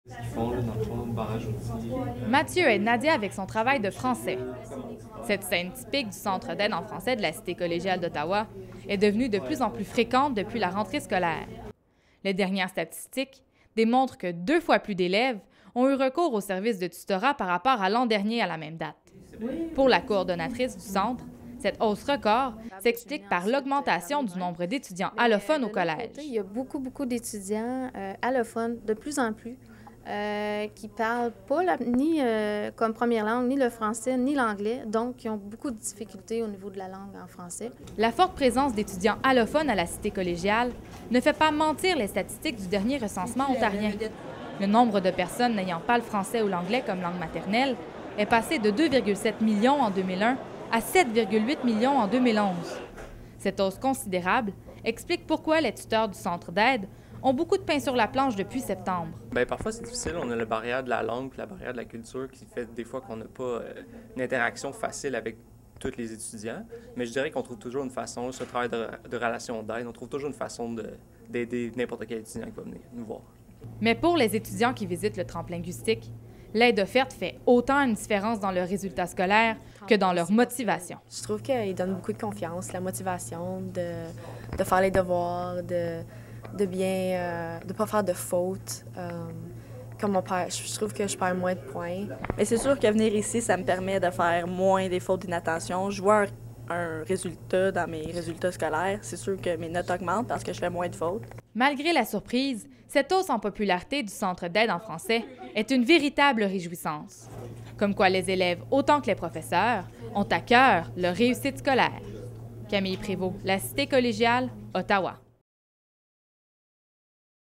Ce qu'ils font, là, dans le fond, barrage outils. Mathieu aide Nadia avec son travail de français. Cette scène typique du Centre d'aide en français de la Cité collégiale d'Ottawa est devenue de plus en plus fréquente depuis la rentrée scolaire. Les dernières statistiques démontrent que 2 fois plus d'élèves ont eu recours au service de tutorat par rapport à l'an dernier à la même date. Pour la coordonnatrice du centre, cette hausse record s'explique par l'augmentation du nombre d'étudiants allophones au collège. Il y a beaucoup d'étudiants allophones, de plus en plus, qui parlent pas ni comme première langue, ni le français, ni l'anglais, donc qui ont beaucoup de difficultés au niveau de la langue en français. La forte présence d'étudiants allophones à la cité collégiale ne fait pas mentir les statistiques du dernier recensement ontarien. Le nombre de personnes n'ayant pas le français ou l'anglais comme langue maternelle est passé de 2,7 millions en 2001 à 7,8 millions en 2011. Cette hausse considérable explique pourquoi les tuteurs du centre d'aide ont beaucoup de pain sur la planche depuis septembre. Bien, parfois, c'est difficile. On a la barrière de la langue puis la barrière de la culture qui fait des fois qu'on n'a pas une interaction facile avec tous les étudiants. Mais je dirais qu'on trouve toujours une façon, ce travail de relation d'aide, on trouve toujours une façon d'aider n'importe quel étudiant qui va venir nous voir. Mais pour les étudiants qui visitent le tremplin linguistique, l'aide offerte fait autant une différence dans leurs résultats scolaires que dans leur motivation. Je trouve qu'il donne beaucoup de confiance, la motivation de faire les devoirs, de bien, de pas faire de fautes. Comme mon père, je trouve que je perds moins de points. Mais c'est sûr que venir ici, ça me permet de faire moins des fautes d'inattention. Je vois un résultat dans mes résultats scolaires. C'est sûr que mes notes augmentent parce que je fais moins de fautes. Malgré la surprise, cette hausse en popularité du Centre d'aide en français est une véritable réjouissance. Comme quoi les élèves, autant que les professeurs, ont à cœur leur réussite scolaire. Camille Prévost, La Cité collégiale, Ottawa.